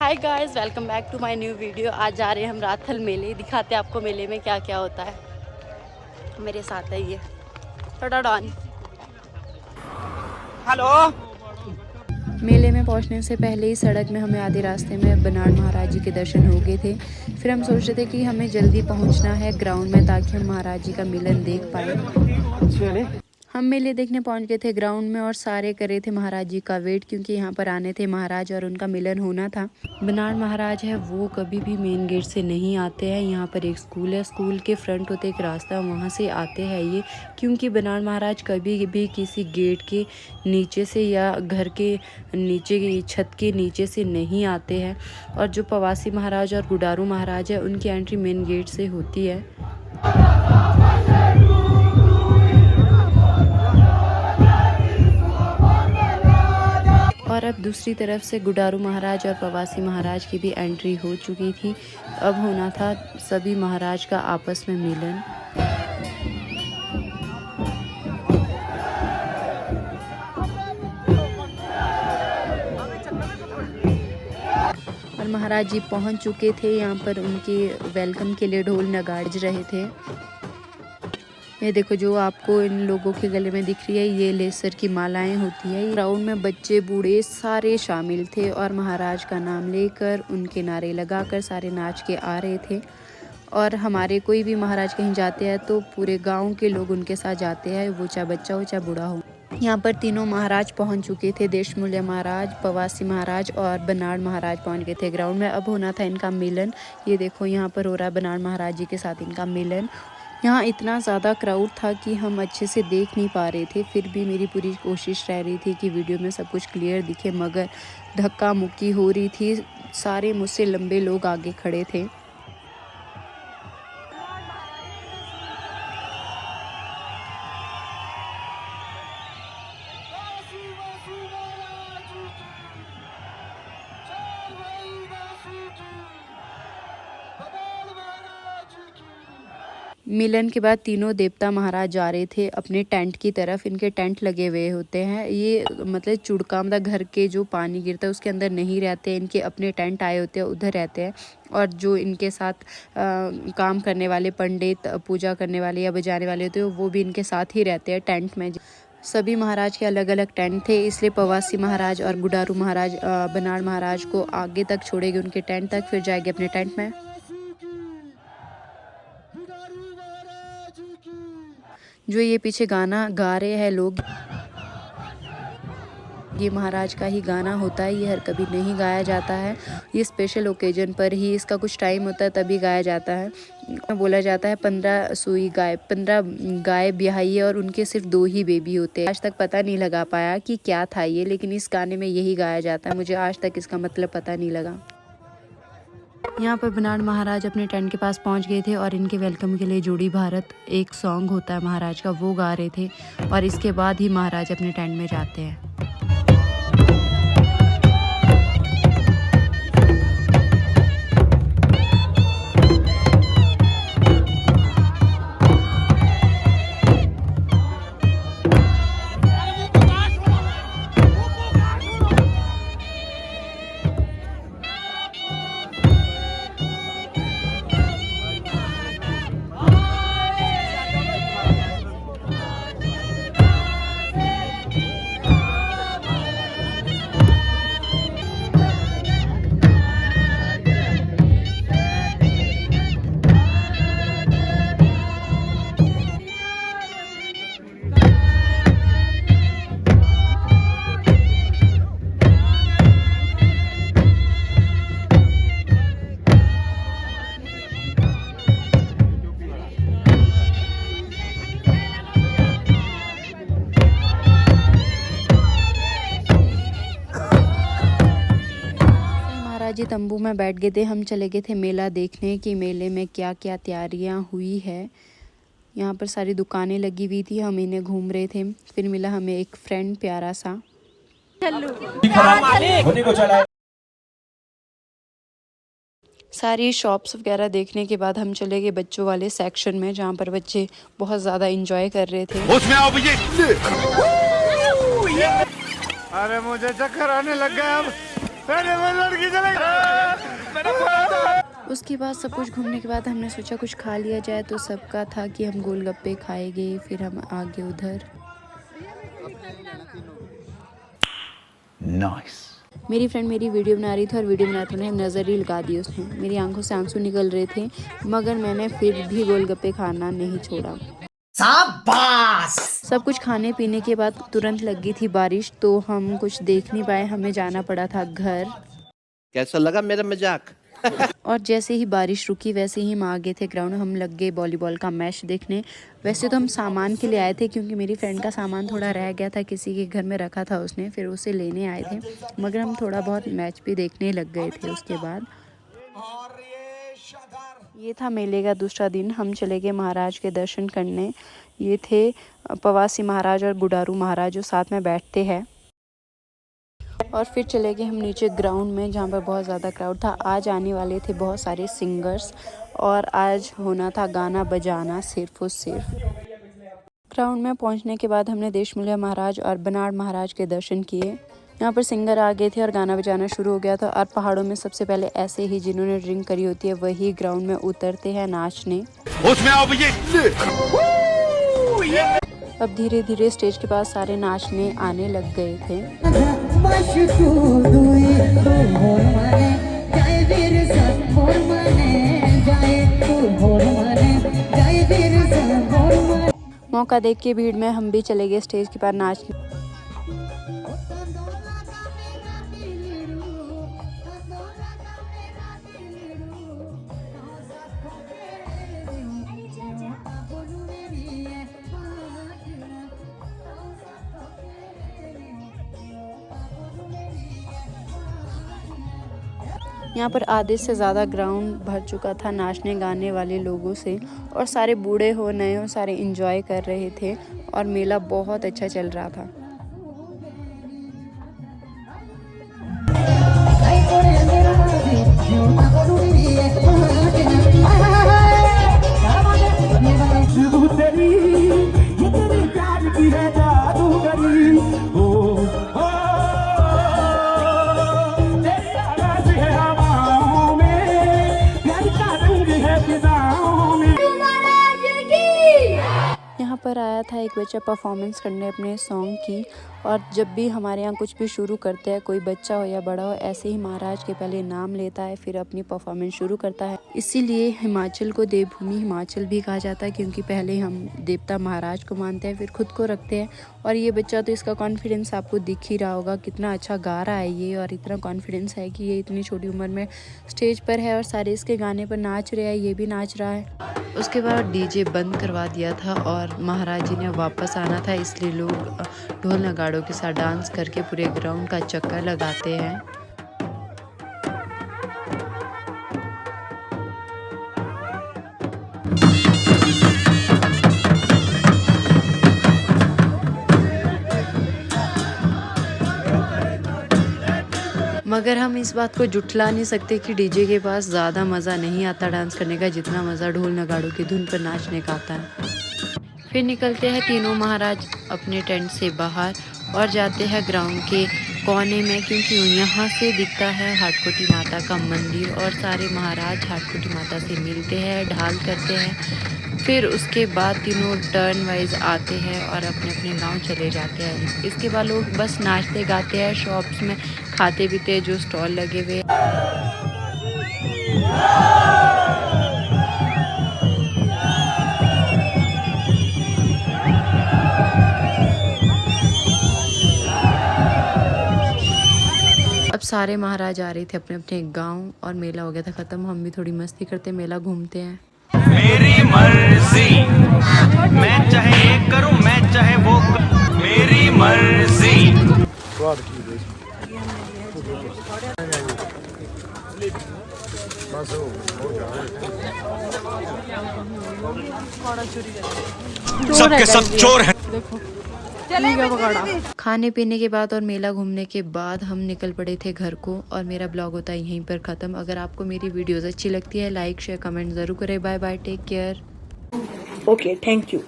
Hi guys, welcome back to my new video. आज जा रहे हैं हम राथल मेले। दिखाते हैं आपको मेले में क्या क्या होता है। मेरे साथ है ये थोड़ा डॉन। हेलो। मेले में पहुंचने से पहले ही सड़क में हमें आधे रास्ते में बनाड़ महाराज जी के दर्शन हो गए थे। फिर हम सोच रहे थे कि हमें जल्दी पहुंचना है ग्राउंड में ताकि हम महाराज जी का मिलन देख पाए। हम मेले देखने पहुंच गए थे ग्राउंड में और सारे कर रहे थे महाराज जी का वेट, क्योंकि यहाँ पर आने थे महाराज और उनका मिलन होना था। बनाड़ महाराज है वो कभी भी मेन गेट से नहीं आते हैं। यहाँ पर एक स्कूल है, स्कूल के फ्रंट होते एक रास्ता, वहाँ से आते हैं ये। क्योंकि बनाड़ महाराज कभी भी किसी गेट के नीचे से या घर के नीचे की छत के नीचे से नहीं आते हैं। और जो पवासी महाराज और गुडारू महाराज है उनकी एंट्री मेन गेट से होती है। और अब दूसरी तरफ से गुडारू महाराज और पवासी महाराज की भी एंट्री हो चुकी थी। अब होना था सभी महाराज का आपस में मिलन। और महाराज जी पहुंच चुके थे। यहाँ पर उनके वेलकम के लिए ढोल नगाड़े रहे थे। ये देखो जो आपको इन लोगों के गले में दिख रही है, ये लेसर की मालाएं होती है। ग्राउंड में बच्चे बूढ़े सारे शामिल थे और महाराज का नाम लेकर उनके नारे लगाकर सारे नाच के आ रहे थे। और हमारे कोई भी महाराज कहीं जाते हैं तो पूरे गांव के लोग उनके साथ जाते हैं, वो चाहे बच्चा हो चाहे बूढ़ा हो। यहाँ पर तीनों महाराज पहुँच चुके थे। देशमूल्य महाराज, पवासी महाराज और बनाड़ महाराज पहुँच गए थे ग्राउंड में। अब होना था इनका मिलन। ये देखो यहाँ पर हो रहा है बनाड़ महाराज जी के साथ इनका मिलन। यहाँ इतना ज़्यादा क्राउड था कि हम अच्छे से देख नहीं पा रहे थे। फिर भी मेरी पूरी कोशिश रह रही थी कि वीडियो में सब कुछ क्लियर दिखे, मगर धक्का मुक्की हो रही थी। सारे मुझसे लंबे लोग आगे खड़े थे। मिलन के बाद तीनों देवता महाराज जा रहे थे अपने टेंट की तरफ। इनके टेंट लगे हुए होते हैं। ये मतलब चुड़का मतलब घर के जो पानी गिरता है उसके अंदर नहीं रहते, इनके अपने टेंट आए होते हैं, उधर रहते हैं। और जो इनके साथ काम करने वाले पंडित, पूजा करने वाले या बजाने वाले होते हैं, वो भी इनके साथ ही रहते हैं टेंट में। सभी महाराज के अलग अलग टेंट थे, इसलिए पवासी महाराज और गुडारू महाराज बनाड़ महाराज को आगे तक छोड़ेंगे उनके टेंट तक, फिर जाएंगे अपने टेंट में। जो ये पीछे गाना गा रहे हैं लोग, ये महाराज का ही गाना होता है। ये हर कभी नहीं गाया जाता है। ये स्पेशल ओकेजन पर ही, इसका कुछ टाइम होता है तभी गाया जाता है। बोला जाता है 15 गाय ब्याही है और उनके सिर्फ 2 ही बेबी होते हैं। आज तक पता नहीं लगा पाया कि क्या था ये, लेकिन इस गाने में यही गाया जाता है। मुझे आज तक इसका मतलब पता नहीं लगा। यहाँ पर बनाड़ महाराज अपने टेंट के पास पहुँच गए थे और इनके वेलकम के लिए जोड़ी भारत एक सॉन्ग होता है महाराज का, वो गा रहे थे। और इसके बाद ही महाराज अपने टेंट में जाते हैं। जी तंबू में बैठ गए थे। हम चले गए थे मेला देखने कि मेले में क्या क्या तैयारियां हुई है। यहाँ पर सारी दुकानें लगी हुई थी, हम इन्हें घूम रहे थे। फिर मिला हमें एक फ्रेंड प्यारा सा। सारी शॉप्स वगैरह देखने के बाद हम चले गए बच्चों वाले सेक्शन में, जहाँ पर बच्चे बहुत ज़्यादा एंजॉय कर रहे थे। उसमें आओ अरे मुझे चक्कर आने लग गया अब। अरे वो लड़की चले उसके बाद सब कुछ घूमने के बाद हमने सोचा कुछ खा लिया जाए, तो सबका था कि हम गोलगप्पे खाएंगे। फिर हम आगे उधर मेरी फ्रेंड मेरी वीडियो बना रही थी और वीडियो बनाते हुए नज़र ही लगा दी उसने। मेरी आंखों से आंसू निकल रहे थे, मगर मैंने फिर भी गोलगप्पे खाना नहीं छोड़ा। शाबाश! सब कुछ खाने पीने के बाद तुरंत लगी थी बारिश, तो हम कुछ देख नहीं पाए, हमें जाना पड़ा था घर। कैसा लगा मेरा मजाक? और जैसे ही बारिश रुकी वैसे ही हम आ गए थे ग्राउंड। हम लग गए वॉलीबॉल का मैच देखने। वैसे तो हम सामान के लिए आए थे, क्योंकि मेरी फ्रेंड का सामान थोड़ा रह गया था, किसी के घर में रखा था उसने, फिर उसे लेने आए थे। मगर हम थोड़ा बहुत मैच भी देखने लग गए थे। उसके बाद ये था मेले का दूसरा दिन। हम चले गए महाराज के दर्शन करने। ये थे पवासी महाराज और बुडारू महाराज जो साथ में बैठते हैं। और फिर चले गए हम नीचे ग्राउंड में, जहाँ पर बहुत ज़्यादा क्राउड था। आज आने वाले थे बहुत सारे सिंगर्स और आज होना था गाना बजाना सिर्फ और सिर्फ। ग्राउंड में पहुँचने के बाद हमने देशमुलिया महाराज और बनाड़ महाराज के दर्शन किए। यहाँ पर सिंगर आ गए थे और गाना बजाना शुरू हो गया था। और पहाड़ों में सबसे पहले ऐसे ही जिन्होंने ड्रिंक करी होती है वही ग्राउंड में उतरते हैं नाचने। अब धीरे धीरे स्टेज के पास सारे नाचने आने लग गए थे। मौका देख के भीड़ में हम भी चले गए स्टेज के पास नाचने। यहाँ पर आधे से ज़्यादा ग्राउंड भर चुका था नाचने गाने वाले लोगों से, और सारे बूढ़े हो नए हो सारे एंजॉय कर रहे थे और मेला बहुत अच्छा चल रहा था। यहाँ पर आया था एक बच्चा परफॉर्मेंस करने अपने सॉन्ग की। और जब भी हमारे यहाँ कुछ भी शुरू करते हैं, कोई बच्चा हो या बड़ा हो, ऐसे ही महाराज के पहले नाम लेता है फिर अपनी परफॉर्मेंस शुरू करता है। इसीलिए हिमाचल को देवभूमि हिमाचल भी कहा जाता है, क्योंकि पहले हम देवता महाराज को मानते हैं फिर खुद को रखते हैं। और ये बच्चा तो इसका कॉन्फिडेंस आपको दिख ही रहा होगा, कितना अच्छा गा रहा है ये, और इतना कॉन्फिडेंस है कि ये इतनी छोटी उम्र में स्टेज पर है और सारे इसके गाने पर नाच रहे हैं, ये भी नाच रहा है। उसके बाद डीजे बंद करवा दिया था और महाराज जी ने वापस आना था, इसलिए लोग ढोल नगाड़ों के साथ डांस करके पूरे ग्राउंड का चक्कर लगाते हैं। मगर हम इस बात को जुटला नहीं सकते कि डीजे के पास ज़्यादा मज़ा नहीं आता डांस करने का, जितना मज़ा ढोल नगाड़ों की धुन पर नाचने का आता है। फिर निकलते हैं तीनों महाराज अपने टेंट से बाहर और जाते हैं ग्राउंड के कोने में, क्योंकि यहाँ से दिखता है हाटकोटी माता का मंदिर और सारे महाराज हाटकोटी माता से मिलते हैं, ढाल करते हैं। फिर उसके बाद तीनों टर्न वाइज आते हैं और अपने अपने गांव चले जाते हैं। इसके बाद लोग बस नाचते गाते हैं, शॉप्स में खाते पीते जो स्टॉल लगे हुए। अब सारे महाराज आ रहे थे अपने अपने गांव और मेला हो गया था ख़त्म। हम भी थोड़ी मस्ती करते मेला घूमते हैं। मेरी मर्जी, मैं चाहे ये करूं मैं चाहे वो करूं, मेरी मर्जी। सबके सब चोर हैं। खाने पीने के बाद और मेला घूमने के बाद हम निकल पड़े थे घर को और मेरा ब्लॉग होता है यहीं पर ख़त्म। अगर आपको मेरी वीडियोस अच्छी लगती है लाइक शेयर कमेंट ज़रूर करें। Bye bye, take care. Okay, thank you.